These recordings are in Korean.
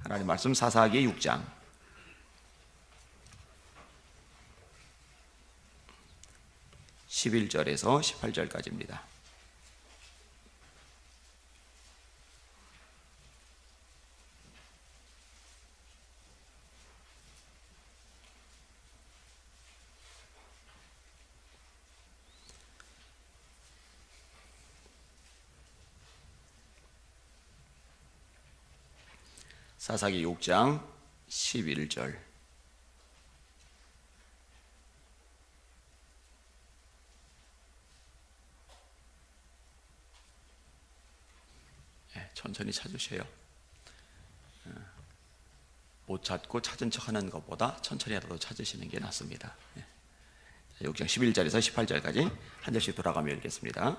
하나님 말씀 사사기 6장 11절에서 18절까지입니다. 사사기 6장 11절. 천천히 찾으세요. 못 찾고 찾은 척 하는 것보다 천천히라도 찾으시는 게 낫습니다. 6장 11절에서 18절까지 한 절씩 돌아가며 읽겠습니다.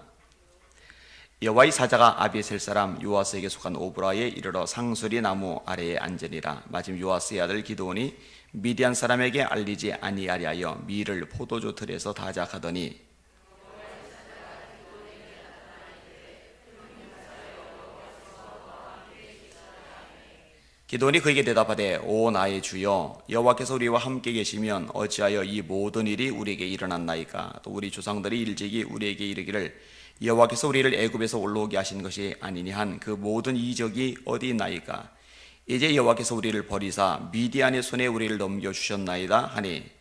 여호와의 사자가 아비에셀 사람 요아스에게 속한 오브라에 이르러 상수리 나무 아래에 앉으니라. 마침 요아스의 아들 기드온이 미디안 사람에게 알리지 아니하려 하여 밀을 포도주 틀에서 다작하더니 기드온이 그에게 대답하되 오 나의 주여 여호와께서 우리와 함께 계시면 어찌하여 이 모든 일이 우리에게 일어났나이까. 또 우리 조상들이 일찍이 우리에게 이르기를 여호와께서 우리를 애굽에서 올라오게 하신 것이 아니니 한 그 모든 이적이 어디 있나이까. 이제 여호와께서 우리를 버리사 미디안의 손에 우리를 넘겨주셨나이다 하니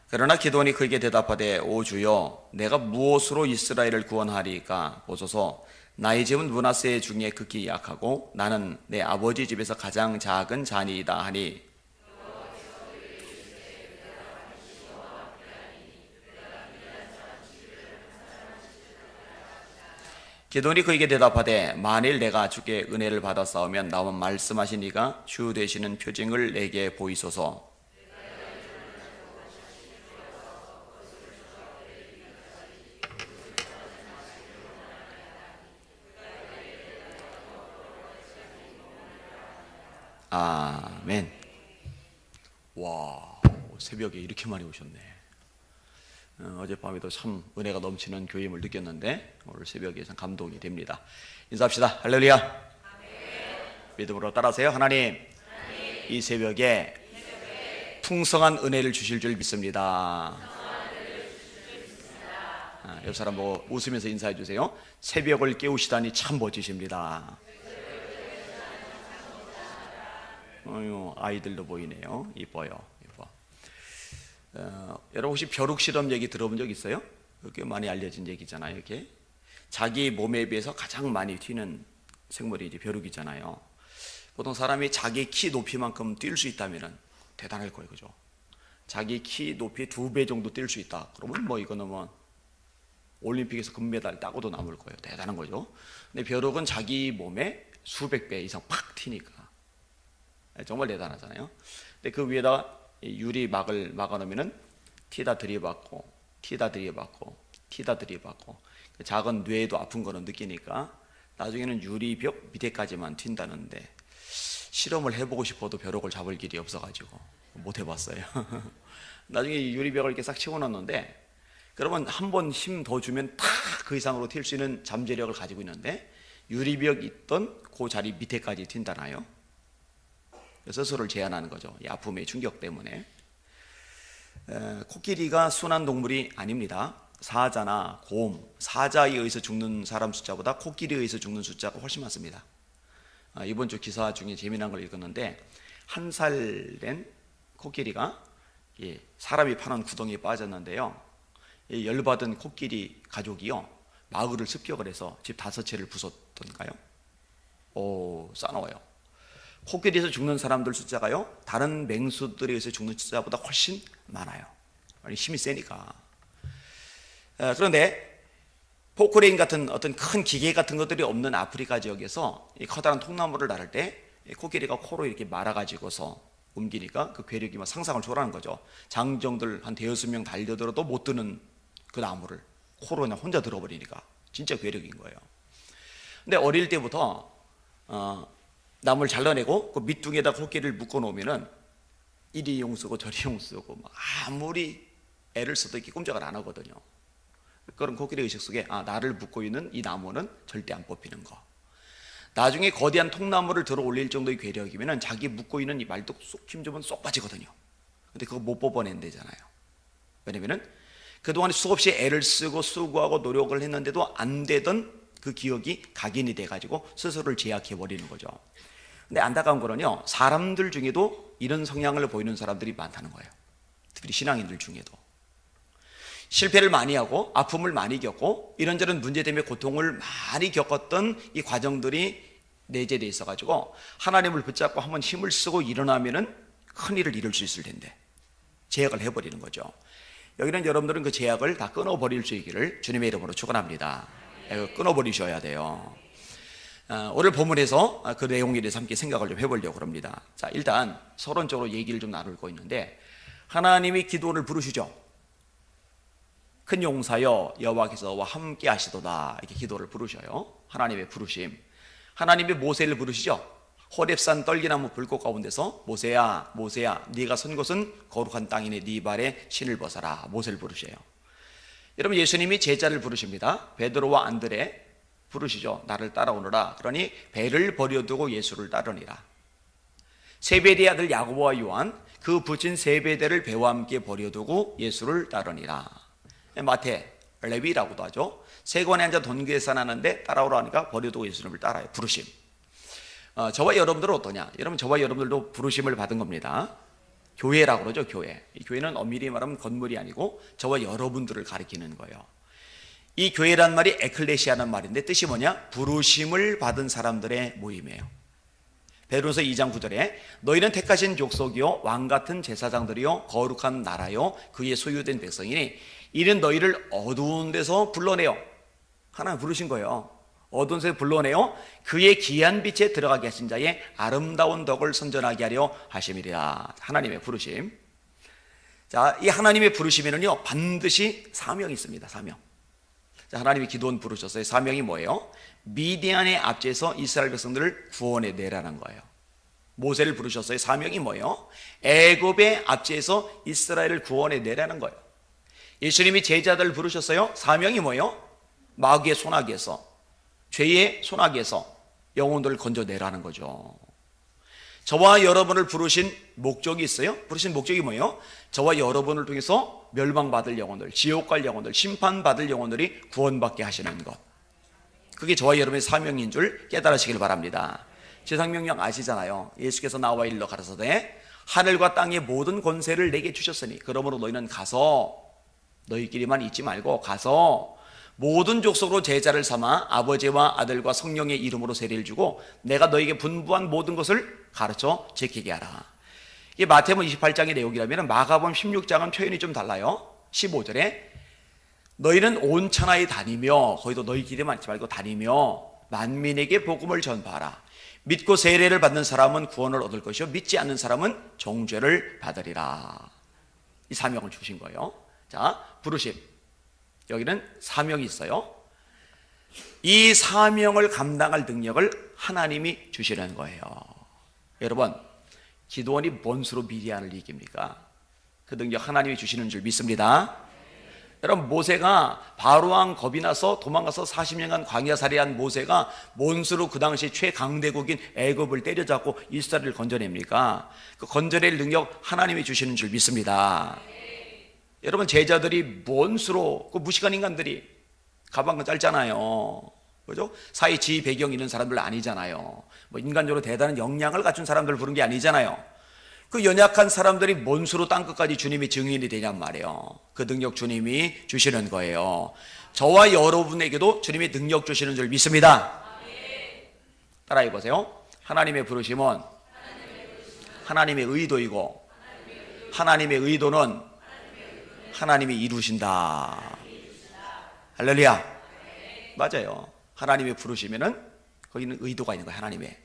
그러나 기드온이 그에게 대답하되 오 주여 내가 무엇으로 이스라엘을 구원하리까. 보소서 나의 집은 므낫세 중에 극히 약하고 나는 내 아버지 집에서 가장 작은 자니이다 하니 기드온이 그에게 대답하되 만일 내가 주께 은혜를 받았사오면 나와 말씀하신 이가 주 되시는 표징을 내게 보이소서. 아멘. 와, 새벽에 이렇게 많이 오셨네. 어젯밤에도 참 은혜가 넘치는 교임을 느꼈는데 오늘 새벽에 참 감동이 됩니다. 인사합시다. 할렐루야. 아멘. 믿음으로 따라하세요. 하나님, 이 새벽에 풍성한 은혜를 주실 줄 믿습니다. 옆 사람 보고 웃으면서 인사해 주세요. 새벽을 깨우시다니 참 멋지십니다. 아이들도 보이네요. 이뻐요. 이뻐. 여러분 혹시 벼룩 실험 얘기 들어본 적 있어요? 꽤 많이 알려진 얘기잖아요. 이렇게 자기 몸에 비해서 가장 많이 튀는 생물이 이제 벼룩이잖아요. 보통 사람이 자기 키 높이만큼 뛸 수 있다면 대단할 거예요, 그죠? 자기 키 높이 2배 정도 뛸 수 있다. 그러면 뭐 이거는 뭐 올림픽에서 금메달 따고도 남을 거예요. 대단한 거죠. 근데 벼룩은 자기 몸에 수백 배 이상 팍 튀니까 정말 대단하잖아요. 근데 그 위에다가 유리막을 막아놓으면은 티다 들이받고 티다 들이받고 티다 들이받고 작은 뇌에도 아픈 거는 느끼니까 나중에는 유리벽 밑에까지만 튄다는데 실험을 해보고 싶어도 벼룩을 잡을 길이 없어가지고 못 해봤어요. 나중에 유리벽을 이렇게 싹 채워놨는데 그러면 한 번 힘 더 주면 다 그 이상으로 튈 수 있는 잠재력을 가지고 있는데 유리벽 있던 그 자리 밑에까지 튄다나요? 스스로를 제한하는 거죠. 이 아픔의 충격 때문에. 코끼리가 순한 동물이 아닙니다. 사자나 곰, 사자에 의해서 죽는 사람 숫자보다 코끼리에 의해서 죽는 숫자가 훨씬 많습니다. 이번 주 기사 중에 재미난 걸 읽었는데 1살 된 코끼리가 사람이 파는 구덩이에 빠졌는데요. 열받은 코끼리 가족이요 마을을 습격을 해서 집 5채를 부쉈던가요? 싸나워요. 코끼리에서 죽는 사람들 숫자가요 다른 맹수들에 의해서 죽는 숫자보다 훨씬 많아요. 힘이 세니까. 그런데 포크레인 같은 어떤 큰 기계 같은 것들이 없는 아프리카 지역에서 이 커다란 통나무를 나를 때 코끼리가 코로 이렇게 말아가지고서 옮기니까 그 괴력이 막 상상을 초월하는 거죠. 장정들 한 대여섯 명 달려들어도 못 드는 그 나무를 코로 그냥 혼자 들어버리니까 진짜 괴력인 거예요. 근데 어릴 때부터 나무를 잘라내고 그 밑둥에다 코끼리를 묶어 놓으면은 이리 용쓰고 저리 용쓰고 아무리 애를 써도 이렇게 꼼짝을 안 하거든요. 그런 코끼리 의식 속에 나를 묶고 있는 이 나무는 절대 안 뽑히는 거. 나중에 거대한 통나무를 들어 올릴 정도의 괴력이면 자기 묶고 있는 이 말뚝 쏙 힘주면 쏙 빠지거든요. 근데 그거 못 뽑아낸대잖아요. 왜냐면은 그동안 수없이 애를 쓰고 수고하고 노력을 했는데도 안 되던 그 기억이 각인이 돼가지고 스스로를 제약해버리는 거죠. 근데 안타까운 거는요, 사람들 중에도 이런 성향을 보이는 사람들이 많다는 거예요. 특히 신앙인들 중에도. 실패를 많이 하고 아픔을 많이 겪고 이런저런 문제 때문에 고통을 많이 겪었던 이 과정들이 내재되어 있어가지고 하나님을 붙잡고 한번 힘을 쓰고 일어나면은 큰 일을 이룰 수 있을 텐데 제약을 해버리는 거죠. 여기는 여러분들은 그 제약을 다 끊어버릴 수 있기를 주님의 이름으로 축원합니다. 끊어버리셔야 돼요. 오늘 본문에서 그 내용에 대해서 함께 생각을 좀 해보려고 합니다. 자, 일단 서론적으로 얘기를 좀 나누고 있는데, 하나님이 기도를 부르시죠. 큰 용사여 여호와께서와 함께 하시도다, 이렇게 기도를 부르셔요. 하나님의 부르심. 하나님이 모세를 부르시죠. 호렙산 떨기나무 불꽃 가운데서 모세야 모세야 네가 선 곳은 거룩한 땅이니 네 발에 신을 벗어라, 모세를 부르셔요. 여러분, 예수님이 제자를 부르십니다. 베드로와 안드레 부르시죠. 나를 따라오너라. 그러니 배를 버려두고 예수를 따르니라. 세베대의 아들 야고보와 요한, 그 부친 세베대를 배와 함께 버려두고 예수를 따르니라. 마태, 레위라고도 하죠. 세관에 앉아 돈 계산하는데 따라오라 하니까 버려두고 예수님을 따라요. 부르심. 저와 여러분들은 어떠냐? 여러분, 저와 여러분들도 부르심을 받은 겁니다. 교회라고 그러죠. 교회. 이 교회는 엄밀히 말하면 건물이 아니고 저와 여러분들을 가리키는 거예요. 이 교회란 말이 에클레시아라는 말인데 뜻이 뭐냐? 부르심을 받은 사람들의 모임이에요. 베드로서 2장 9절에 너희는 택하신 족속이요 왕같은 제사장들이요 거룩한 나라요 그의 소유된 백성이니 이는 너희를 어두운 데서 불러내요. 하나님 부르신 거예요. 어두운 데서 불러내요 그의 귀한 빛에 들어가게 하신 자의 아름다운 덕을 선전하게 하려 하심이라. 하나님의 부르심. 자, 이 하나님의 부르심에는요 반드시 사명이 있습니다. 사명. 자, 하나님이 기도원 부르셨어요. 사명이 뭐예요? 미디안의 압제에서 이스라엘 백성들을 구원해 내라는 거예요. 모세를 부르셨어요. 사명이 뭐예요? 애굽의 압제에서 이스라엘을 구원해 내라는 거예요. 예수님이 제자들을 부르셨어요. 사명이 뭐예요? 마귀의 소나기에서, 죄의 소나기에서 영혼들을 건져내라는 거죠. 저와 여러분을 부르신 목적이 있어요. 부르신 목적이 뭐예요? 저와 여러분을 통해서 멸망받을 영혼들, 지옥 갈 영혼들, 심판받을 영혼들이 구원받게 하시는 것, 그게 저와 여러분의 사명인 줄 깨달으시길 바랍니다. 제사명령 아시잖아요. 예수께서 나와 일러 가라사대 하늘과 땅의 모든 권세를 내게 주셨으니 그러므로 너희는 가서, 너희끼리만 있지 말고 가서 모든 족속으로 제자를 삼아 아버지와 아들과 성령의 이름으로 세례를 주고 내가 너희에게 분부한 모든 것을 가르쳐 지키게 하라. 이게 마태복음 28장의 내용이라면 마가복음 16장은 표현이 좀 달라요. 15절에 너희는 온 천하에 다니며, 거기도 너희끼리만 있지 말고 다니며 만민에게 복음을 전파하라. 믿고 세례를 받는 사람은 구원을 얻을 것이요 믿지 않는 사람은 정죄를 받으리라. 이 사명을 주신 거예요. 자, 부르심. 여기는 사명이 있어요. 이 사명을 감당할 능력을 하나님이 주시는 거예요. 여러분, 기도원이 뭔 수로 미디안을 이깁니까? 그 능력 하나님이 주시는 줄 믿습니다. 여러분, 모세가 바로왕 겁이 나서 도망가서 40년간 광야살이한 모세가 뭔 수로 그 당시 최강대국인 애굽을 때려잡고 이스라엘을 건져냅니까? 그 건져낼 능력 하나님이 주시는 줄 믿습니다. 여러분, 제자들이 뭔 수로, 그 무식한 인간들이, 가방은 짧잖아요. 그죠? 사회 지위 배경 있는 사람들 아니잖아요. 뭐 인간적으로 대단한 역량을 갖춘 사람들 부른 게 아니잖아요. 그 연약한 사람들이 뭔 수로 땅끝까지 주님이 증인이 되냔 말이에요. 그 능력 주님이 주시는 거예요. 저와 여러분에게도 주님이 능력 주시는 줄 믿습니다. 따라해 보세요. 하나님의 부르심은 하나님의 의도이고 하나님의 의도는 하나님이 이루신다. 할렐루야. 맞아요. 하나님의 부르시면은 거기는 의도가 있는 거예요. 하나님의.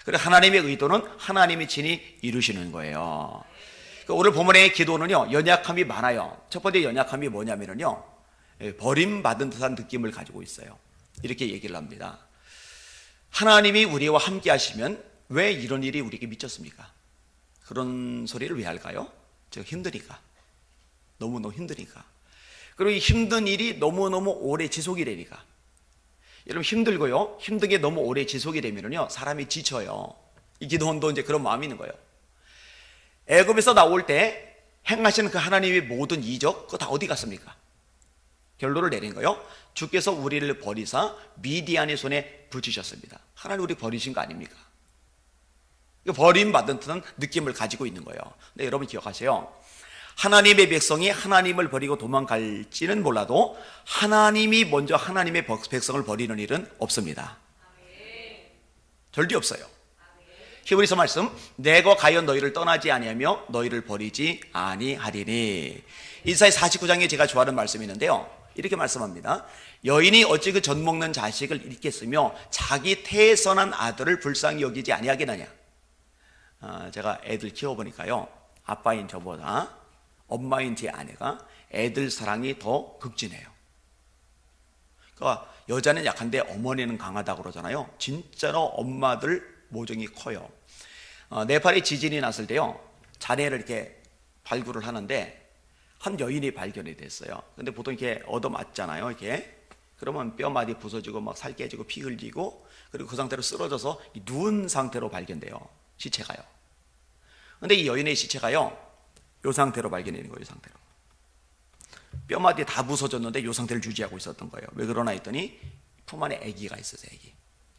그리고 하나님의 의도는 하나님이 친히 이루시는 거예요. 오늘 본문의 기도는요 연약함이 많아요. 첫 번째 연약함이 뭐냐면요 버림받은 듯한 느낌을 가지고 있어요. 이렇게 얘기를 합니다. 하나님이 우리와 함께 하시면 왜 이런 일이 우리에게 미쳤습니까? 그런 소리를 왜 할까요? 제가 힘드니까. 너무너무 힘드니까. 그리고 이 힘든 일이 너무너무 오래 지속이 되니까. 여러분 힘들고요. 힘든 게 너무 오래 지속이 되면요 사람이 지쳐요. 이 기도원도 이제 그런 마음이 있는 거예요. 애굽에서 나올 때 행하시는 그 하나님의 모든 이적 그거 다 어디 갔습니까? 결론을 내린 거예요. 주께서 우리를 버리사 미디안의 손에 붙이셨습니다. 하나님 우리 버리신 거 아닙니까? 버림받은 듯한 느낌을 가지고 있는 거예요. 근데 여러분 기억하세요. 하나님의 백성이 하나님을 버리고 도망갈지는 몰라도 하나님이 먼저 하나님의 백성을 버리는 일은 없습니다. 절대 없어요. 히브리서 말씀, 내가 과연 너희를 떠나지 아니하며 너희를 버리지 아니하리니. 이사야 49장에 제가 좋아하는 말씀이 있는데요, 이렇게 말씀합니다. 여인이 어찌 그 젖 먹는 자식을 잃겠으며 자기 태에서 난 아들을 불쌍히 여기지 아니하겠느냐. 제가 애들 키워보니까요, 아빠인 저보다 엄마인 제 아내가 애들 사랑이 더 극진해요. 그러니까 여자는 약한데 어머니는 강하다고 그러잖아요. 진짜로 엄마들 모종이 커요. 네팔에 지진이 났을 때요, 잔해를 이렇게 발굴을 하는데 한 여인이 발견이 됐어요. 근데 보통 이렇게 얻어맞잖아요. 이렇게 그러면 뼈마디 부서지고 막 살 깨지고 피 흘리고, 그리고 그 상태로 쓰러져서 누운 상태로 발견돼요, 시체가요. 근데 이 여인의 시체가요, 이 상태로 발견되는 거예요. 이 상태로 뼈마디 다 부서졌는데 이 상태를 유지하고 있었던 거예요. 왜 그러나 했더니 품 안에 아기가 있었어요.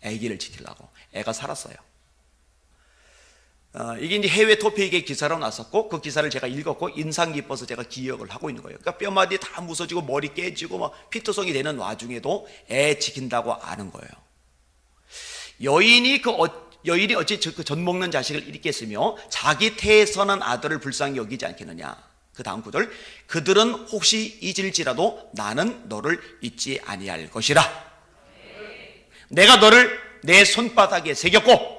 아기를 지키려고. 애가 살았어요. 이게 이제 해외 토픽의 기사로 났었고, 그 기사를 제가 읽었고 인상 깊어서 제가 기억을 하고 있는 거예요. 그러니까 뼈마디 다 부서지고 머리 깨지고 막 피투성이 되는 와중에도 애 지킨다고 아는 거예요. 여인이 어찌 그 젖 먹는 자식을 잃겠으며 자기 태에서 난 아들을 불쌍히 여기지 않겠느냐. 그 다음 구절, 그들은 혹시 잊을지라도 나는 너를 잊지 아니할 것이라. 내가 너를 내 손바닥에 새겼고.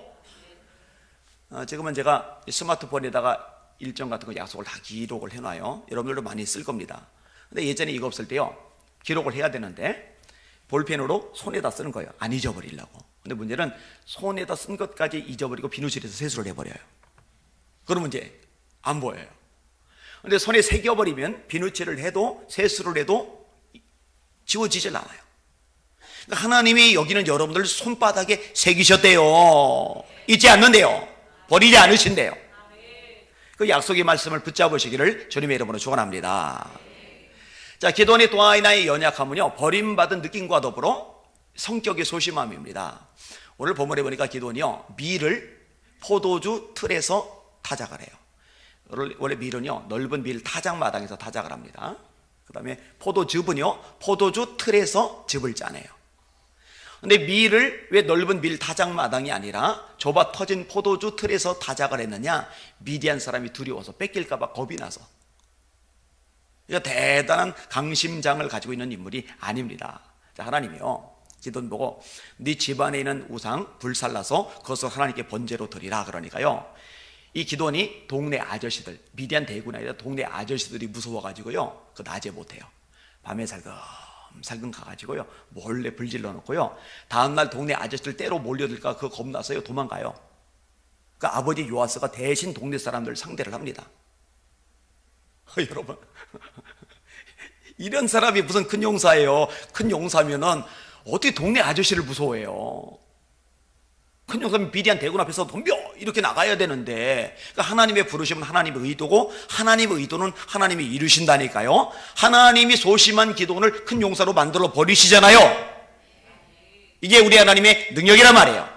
지금은 제가 스마트폰에다가 일정 같은 거 약속을 다 기록을 해놔요. 여러분들도 많이 쓸 겁니다. 근데 예전에 이거 없을 때요, 기록을 해야 되는데 볼펜으로 손에다 쓰는 거예요, 안 잊어버리려고. 근데 문제는 손에다 쓴 것까지 잊어버리고 비누칠해서 세수를 해버려요. 그러면 이제 안 보여요. 근데 손에 새겨버리면 비누칠을 해도 세수를 해도 지워지질 않아요. 그러니까 하나님이 여기는 여러분들 손바닥에 새기셨대요. 잊지 않는데요, 버리지 않으신대요. 그 약속의 말씀을 붙잡으시기를 주님의 이름으로 축원합니다. 자, 기도원의 또 하나의 연약함은요, 버림받은 느낌과 더불어 성격의 소심함입니다. 오늘 본문에 보니까 기도원이요, 밀을 포도주 틀에서 타작을 해요. 원래 밀은요, 넓은 밀 타작마당에서 타작을 합니다. 그 다음에 포도즙은요, 포도주 틀에서 즙을 짜내요. 근데 밀을 왜 넓은 밀 타작마당이 아니라 좁아 터진 포도주 틀에서 타작을 했느냐? 미디안 사람이 두려워서, 뺏길까봐 겁이 나서. 그러니까 대단한 강심장을 가지고 있는 인물이 아닙니다. 자, 하나님이요, 기도원 보고 네 집안에 있는 우상 불살라서 그것을 하나님께 번제로 드리라 그러니까요, 이 기도원이 동네 아저씨들, 미디안 대군이 아니라 동네 아저씨들이 무서워가지고요, 그 낮에 못해요. 밤에 살금 가가지고요, 몰래 불 질러 놓고요, 다음날 동네 아저씨들 때로 몰려들까 그거 겁나서요, 도망가요. 그 아버지 요아스가 대신 동네 사람들 상대를 합니다. 여러분, 이런 사람이 무슨 큰 용사예요. 큰 용사면은 어떻게 동네 아저씨를 무서워해요? 큰 용사면 미디안 대군 앞에서 덤벼 이렇게 나가야 되는데, 그러니까 하나님의 부르심은 하나님의 의도고 하나님의 의도는 하나님이 이루신다니까요. 하나님이 소심한 기도원을 큰 용사로 만들어 버리시잖아요. 이게 우리 하나님의 능력이란 말이에요.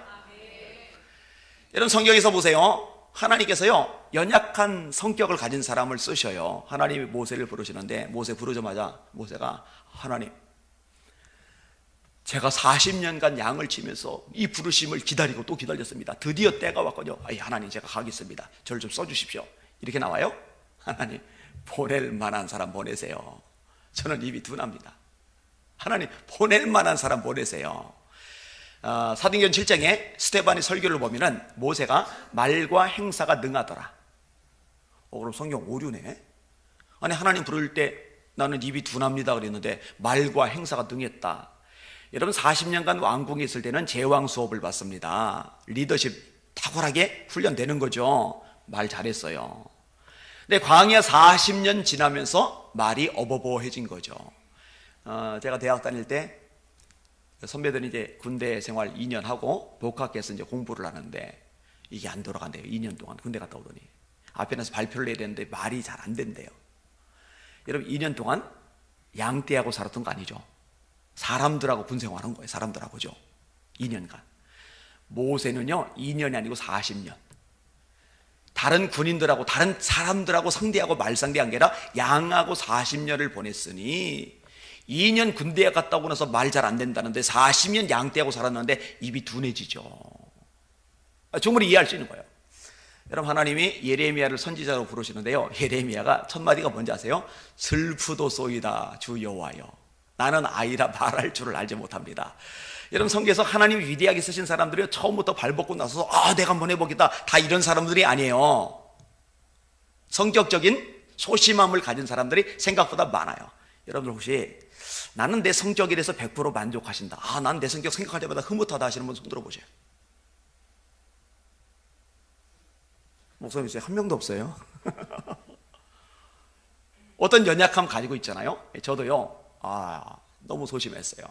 여러분, 성경에서 보세요. 하나님께서요, 연약한 성격을 가진 사람을 쓰셔요. 하나님이 모세를 부르시는데, 모세 부르자마자 모세가, 하나님, 제가 40년간 양을 치면서 이 부르심을 기다리고 또 기다렸습니다. 드디어 때가 왔거든요. 하나님, 제가 가겠습니다. 저를 좀 써주십시오. 이렇게 나와요. 하나님, 보낼 만한 사람 보내세요. 저는 입이 둔합니다. 하나님, 보낼 만한 사람 보내세요. 사도행전 7장에 스데반의 설교를 보면은 모세가 말과 행사가 능하더라. 그럼 성경 오류네. 아니, 하나님 부를 때 나는 입이 둔합니다 그랬는데 말과 행사가 능했다. 여러분, 40년간 왕궁에 있을 때는 제왕 수업을 받습니다. 리더십 탁월하게 훈련되는 거죠. 말 잘했어요. 근데 광야 40년 지나면서 말이 어버버해진 거죠. 제가 대학 다닐 때 선배들이 이제 군대 생활 2년 하고 복학해서 이제 공부를 하는데 이게 안 돌아간대요. 2년 동안 군대 갔다 오더니 앞에 나서 발표를 해야 되는데 말이 잘 안 된대요. 여러분 2년 동안 양떼하고 살았던 거 아니죠? 사람들하고 군 생활한 거예요. 사람들하고죠. 2년간. 모세는요 2년이 아니고 40년. 다른 군인들하고 다른 사람들하고 상대하고 말상대한 게 아니라 양하고 40년을 보냈으니 2년 군대에 갔다 오고 나서 말 잘 안 된다는데 40년 양떼하고 살았는데 입이 둔해지죠. 충분히 이해할 수 있는 거예요. 여러분 하나님이 예레미야를 선지자로 부르시는데요, 예레미야가 첫 마디가 뭔지 아세요? 슬프도소이다 주 여호와여, 나는 아이라 말할 줄을 알지 못합니다. 여러분 성경에서 하나님이 위대하게 쓰신 사람들이 처음부터 발벗고 나서 내가 한번 해보겠다 다 이런 사람들이 아니에요. 성격적인 소심함을 가진 사람들이 생각보다 많아요. 여러분들 혹시 나는 내 성격이라서 100% 만족하신다, 난 내 성격 생각할 때마다 흐뭇하다 하시는 분 손 들어보세요. 목사님 한 명도 없어요. 어떤 연약함 가지고 있잖아요. 저도요 너무 소심했어요.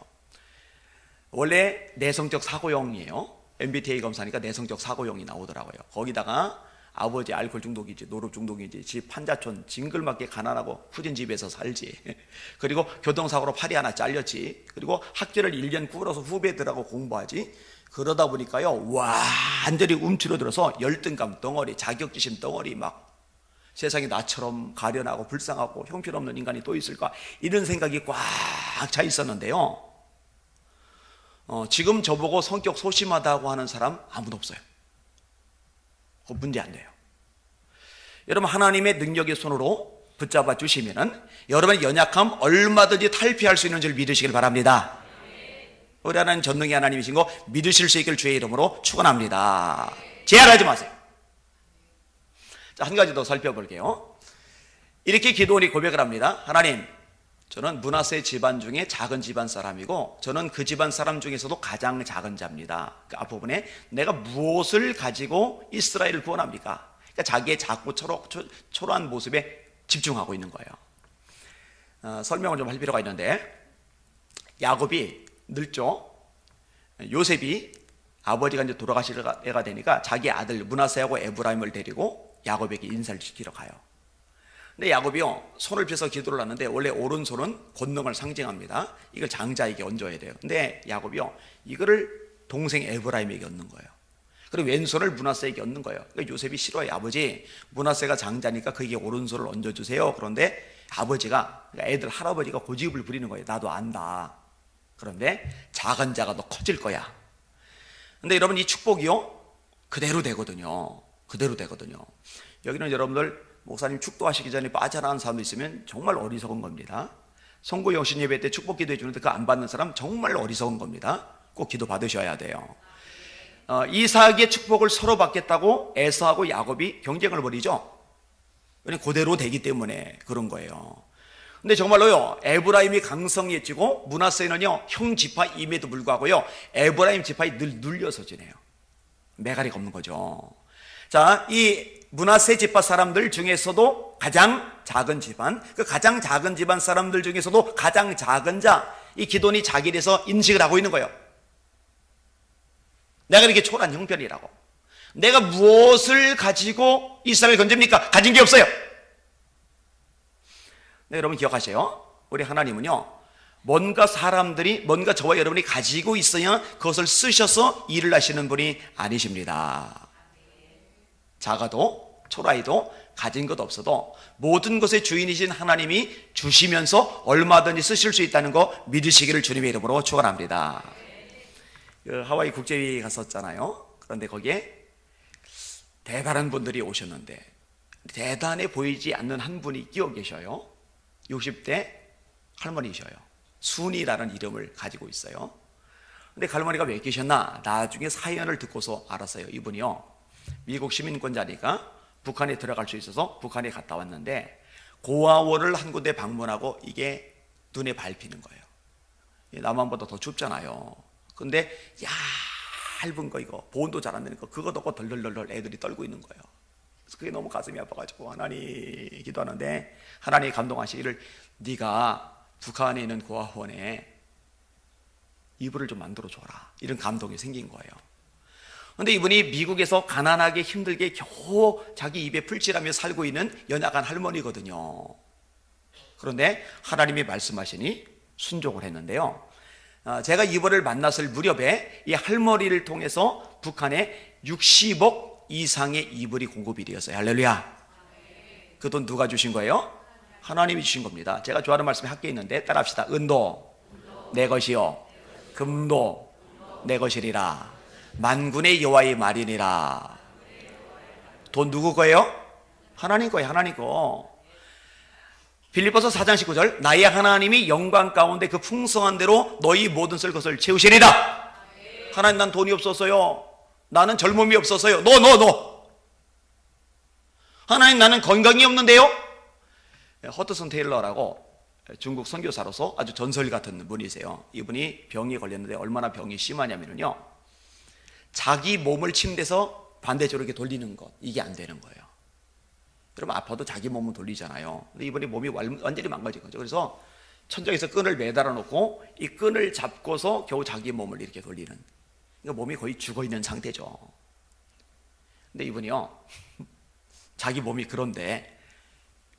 원래 내성적 사고형이에요. MBTI 검사니까 내성적 사고형이 나오더라고요. 거기다가 아버지 알코올 중독이지 노름 중독이지 집 판자촌 징글맞게 가난하고 후진 집에서 살지, 그리고 교통사고로 팔이 하나 잘렸지, 그리고 학교를 1년 꾸려서 후배들하고 공부하지. 그러다 보니까요 완전히 움츠러들어서 열등감 덩어리, 자격지심 덩어리, 막 세상이 나처럼 가련하고 불쌍하고 형편없는 인간이 또 있을까 이런 생각이 꽉 차 있었는데요, 지금 저보고 성격 소심하다고 하는 사람 아무도 없어요. 그거 문제 안 돼요. 여러분 하나님의 능력의 손으로 붙잡아 주시면은 여러분의 연약함 얼마든지 탈피할 수 있는 줄 믿으시길 바랍니다. 우리 하나님 전능의 하나님이신 거 믿으실 수 있길 주의 이름으로 축원합니다. 제한하지 마세요. 자, 한 가지 더 살펴볼게요. 이렇게 기도원이 고백을 합니다. 하나님, 저는 므낫세 집안 중에 작은 집안 사람이고 저는 그 집안 사람 중에서도 가장 작은 자입니다. 그 앞부분에 내가 무엇을 가지고 이스라엘을 구원합니까? 그러니까 자기의 작고 초라한 모습에 집중하고 있는 거예요. 설명을 좀 할 필요가 있는데, 야곱이 늙죠. 요셉이 아버지가 이제 돌아가실 때가 되니까 자기 아들 므낫세하고 에브라임을 데리고 야곱에게 인사를 시키러 가요. 근데 야곱이요 손을 펴서 기도를 하는데 원래 오른손은 권능을 상징합니다. 이걸 장자에게 얹어야 돼요. 근데 야곱이요 이거를 동생 에브라임에게 얹는 거예요. 그리고 왼손을 므낫세에게 얹는 거예요. 그러니까 요셉이 싫어요. 아버지, 므낫세가 장자니까 그에게 오른손을 얹어주세요. 그런데 아버지가, 그러니까 애들 할아버지가 고집을 부리는 거예요. 나도 안다. 그런데 작은 자가 더 커질 거야. 근데 여러분 이 축복이요 그대로 되거든요. 그대로 되거든요. 여기는 여러분들 목사님 축도하시기 전에 빠져나간 사람도 있으면 정말 어리석은 겁니다. 송구 영신 예배 때 축복 기도해 주는데 그거 안 받는 사람 정말 어리석은 겁니다. 꼭 기도 받으셔야 돼요. 이삭의 축복을 서로 받겠다고 에서하고 야곱이 경쟁을 벌이죠. 왜냐면 그대로 되기 때문에 그런 거예요. 근데 정말로요 에브라임이 강성해지고 므낫세는요 형 지파임에도 불구하고요 에브라임 지파에 늘 눌려서 지내요. 매가리가 없는 거죠. 자, 이 므낫세 지파 사람들 중에서도 가장 작은 집안, 그 가장 작은 집안 사람들 중에서도 가장 작은 자, 이 기돈이 자기에서 인식을 하고 있는 거예요. 내가 이렇게 초라한 형편이라고. 내가 무엇을 가지고 이스라엘을 건집니까? 가진 게 없어요. 네, 여러분 기억하세요. 우리 하나님은요 뭔가 저와 여러분이 가지고 있어야 그것을 쓰셔서 일을 하시는 분이 아니십니다. 작아도 초라해도 가진 것 없어도 모든 것의 주인이신 하나님이 주시면서 얼마든지 쓰실 수 있다는 거 믿으시기를 주님의 이름으로 축원합니다. 그 하와이 국제회의 갔었잖아요. 그런데 거기에 대단한 분들이 오셨는데 대단해 보이지 않는 한 분이 끼어 계셔요. 60대 할머니셔요. 순이라는 이름을 가지고 있어요. 근데 할머니가 왜 계셨나? 나중에 사연을 듣고서 알았어요. 이분이요 미국 시민권자니까 북한에 들어갈 수 있어서 북한에 갔다 왔는데 고아원을 한 군데 방문하고 이게 눈에 밟히는 거예요. 남한보다 더 춥잖아요. 근데 얇은 거 이거 보온도 잘 안 되는 거 그거 넣고 덜덜덜 애들이 떨고 있는 거예요. 그게 너무 가슴이 아파가지고 하나님 기도하는데 하나님이 감동하시기를 네가 북한에 있는 고아원에 이불을 좀 만들어줘라, 이런 감동이 생긴 거예요. 근데 이분이 미국에서 가난하게 힘들게 겨우 자기 입에 풀칠하며 살고 있는 연약한 할머니거든요. 그런데 하나님이 말씀하시니 순종을 했는데요, 제가 이분을 만났을 무렵에 이 할머니를 통해서 북한에 60억 이상의 이불이 공급이 되었어요. 할렐루야. 그 돈 누가 주신 거예요? 하나님이 주신 겁니다. 제가 좋아하는 말씀이 학교에 있는데 따라합시다. 은도 내 것이요, 금도 내 것이리라. 만군의 여호와의 말이니라. 돈 누구 거예요? 하나님 거예요. 하나님 거. 빌립보서 4장 19절 나의 하나님이 영광 가운데 그 풍성한 대로 너희 모든 쓸 것을 채우시리라. 하나님, 난 돈이 없어서요, 나는 젊음이 없어서요. 너 하나님, 나는 건강이 없는데요. 허드슨 테일러라고 중국 선교사로서 아주 전설 같은 분이세요. 이분이 병에 걸렸는데 얼마나 병이 심하냐면요, 자기 몸을 침대에서 반대쪽으로 이렇게 돌리는 것, 이게 안 되는 거예요. 여러분, 아파도 자기 몸은 돌리잖아요. 근데 이분이 몸이 완전히 망가진 거죠. 그래서 천장에서 끈을 매달아 놓고 이 끈을 잡고서 겨우 자기 몸을 이렇게 돌리는, 그러니까 몸이 거의 죽어 있는 상태죠. 근데 이분이요, 자기 몸이 그런데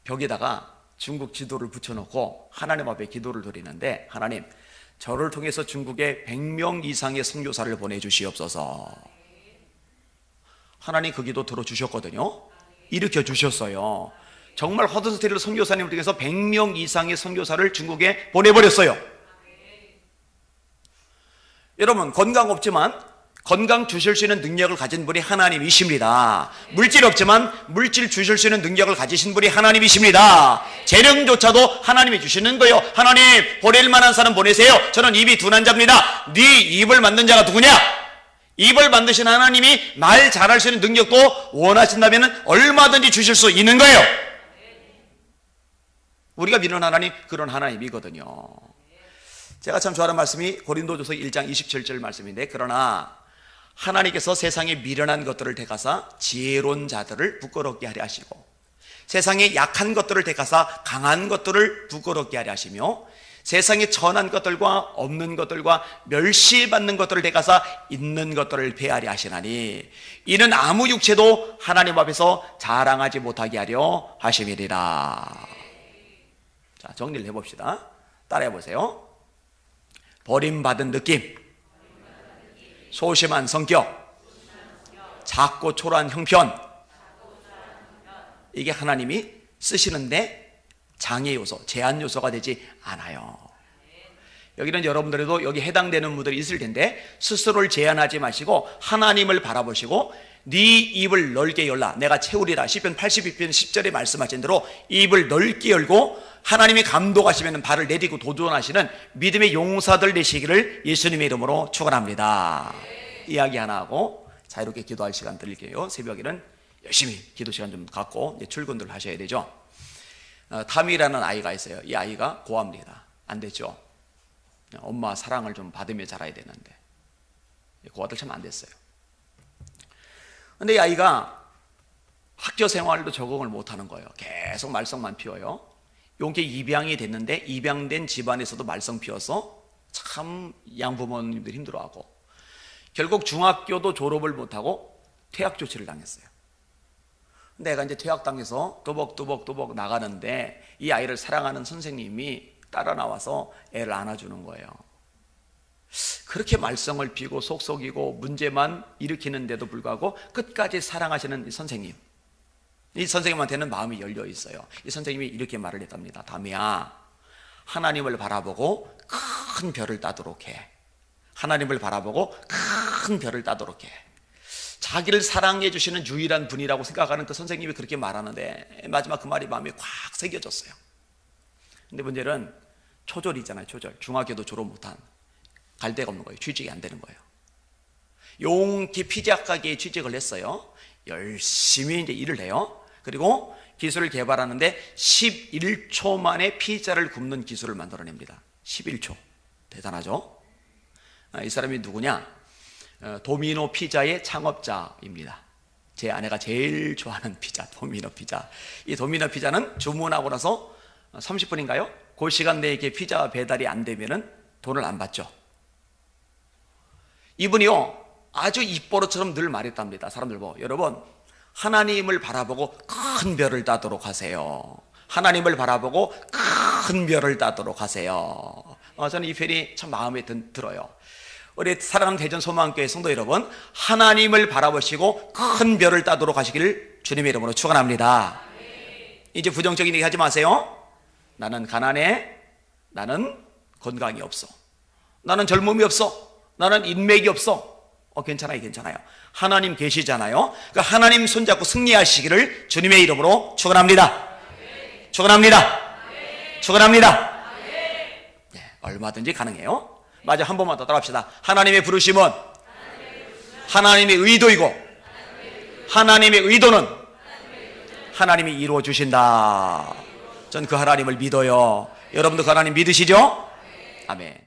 벽에다가 중국 지도를 붙여놓고 하나님 앞에 기도를 드리는데, 하나님, 저를 통해서 중국에 100명 이상의 선교사를 보내주시옵소서. 하나님 그 기도 들어주셨거든요. 일으켜 주셨어요. 정말 허드슨 테일러 선교사님을 통해서 100명 이상의 선교사를 중국에 보내버렸어요. 여러분, 건강 없지만 건강 주실 수 있는 능력을 가진 분이 하나님이십니다. 물질 없지만 물질 주실 수 있는 능력을 가지신 분이 하나님이십니다. 재능조차도 하나님이 주시는 거예요. 하나님, 보낼 만한 사람 보내세요. 저는 입이 둔한 자입니다. 네 입을 만든 자가 누구냐? 입을 만드신 하나님이 말 잘할 수 있는 능력도 원하신다면 얼마든지 주실 수 있는 거예요. 우리가 믿는 하나님, 그런 하나님이거든요. 제가 참 좋아하는 말씀이 고린도전서 1장 27절 말씀인데, 그러나 하나님께서 세상에 미련한 것들을 택하사 지혜로운 자들을 부끄럽게 하려 하시고, 세상에 약한 것들을 택하사 강한 것들을 부끄럽게 하려 하시며, 세상에 천한 것들과 없는 것들과 멸시받는 것들을 택하사 있는 것들을 폐하려 하시나니, 이는 아무 육체도 하나님 앞에서 자랑하지 못하게 하려 하심이리라. 자, 정리를 해봅시다. 따라해 보세요. 버림받은 느낌, 소심한 성격, 작고 초라한 형편, 이게 하나님이 쓰시는데 장애 요소, 제한 요소가 되지 않아요. 여기는 여러분들에도 여기 해당되는 분들이 있을 텐데, 스스로를 제한하지 마시고 하나님을 바라보시고, 네 입을 넓게 열라 내가 채우리라. 시편 82편 10절에 말씀하신 대로 입을 넓게 열고 하나님이 감동하시면 발을 내디고 도전하시는 믿음의 용사들 되시기를 예수님의 이름으로 축원합니다. 이야기 하나 하고 자유롭게 기도할 시간 드릴게요. 새벽에는 열심히 기도 시간 좀 갖고 이제 출근들 하셔야 되죠. 타미라는 아이가 있어요. 이 아이가 고아입니다. 안 됐죠. 엄마 사랑을 좀 받으며 자라야 되는데 고아들 참 안 됐어요. 근데 이 아이가 학교 생활도 적응을 못하는 거예요. 계속 말썽만 피워요. 용케 입양이 됐는데 입양된 집안에서도 말썽 피워서 참 양부모님들 힘들어하고, 결국 중학교도 졸업을 못하고 퇴학 조치를 당했어요. 내가 이제 퇴학당해서 또벅또벅 나가는데 이 아이를 사랑하는 선생님이 따라 나와서 애를 안아주는 거예요. 그렇게 말썽을 피고 속속이고 문제만 일으키는데도 불구하고 끝까지 사랑하시는 이 선생님, 이 선생님한테는 마음이 열려 있어요. 이 선생님이 이렇게 말을 했답니다. 다미야, 하나님을 바라보고 큰 별을 따도록 해. 하나님을 바라보고 큰 별을 따도록 해. 자기를 사랑해 주시는 유일한 분이라고 생각하는 그 선생님이 그렇게 말하는데 마지막 그 말이 마음에 꽉 새겨졌어요. 근데 문제는 초졸이잖아요. 초졸. 중학교도 졸업 못한, 갈 데가 없는 거예요. 취직이 안 되는 거예요. 용기 피자 가게에 취직을 했어요. 열심히 이제 일을 해요. 그리고 기술을 개발하는데 11초 만에 피자를 굽는 기술을 만들어냅니다. 11초. 대단하죠? 이 사람이 누구냐? 도미노 피자의 창업자입니다. 제 아내가 제일 좋아하는 피자, 도미노 피자. 이 도미노 피자는 주문하고 나서 30분인가요? 그 시간 내에 이렇게 피자 배달이 안 되면은 돈을 안 받죠. 이분이요, 아주 입버릇처럼 늘 말했답니다. 사람들 보고, 여러분, 하나님을 바라보고 큰 별을 따도록 하세요. 하나님을 바라보고 큰 별을 따도록 하세요. 저는 이 편이 참 마음에 들어요. 우리 사랑하는 대전 소망교회 성도 여러분, 하나님을 바라보시고 큰 별을 따도록 하시기를 주님의 이름으로 축원합니다. 이제 부정적인 얘기 하지 마세요. 나는 가난해, 나는 건강이 없어, 나는 젊음이 없어, 나는 인맥이 없어. 괜찮아요, 괜찮아요. 하나님 계시잖아요. 그 하나님 손잡고 승리하시기를 주님의 이름으로 축원합니다. 축원합니다. 축원합니다. 네, 얼마든지 가능해요. 맞아, 한 번만 더 따라합시다. 하나님의 부르심은 하나님의 의도이고, 하나님의 의도는 하나님이 이루어 주신다. 전 그 하나님을 믿어요. 여러분도 그 하나님 믿으시죠? 아멘.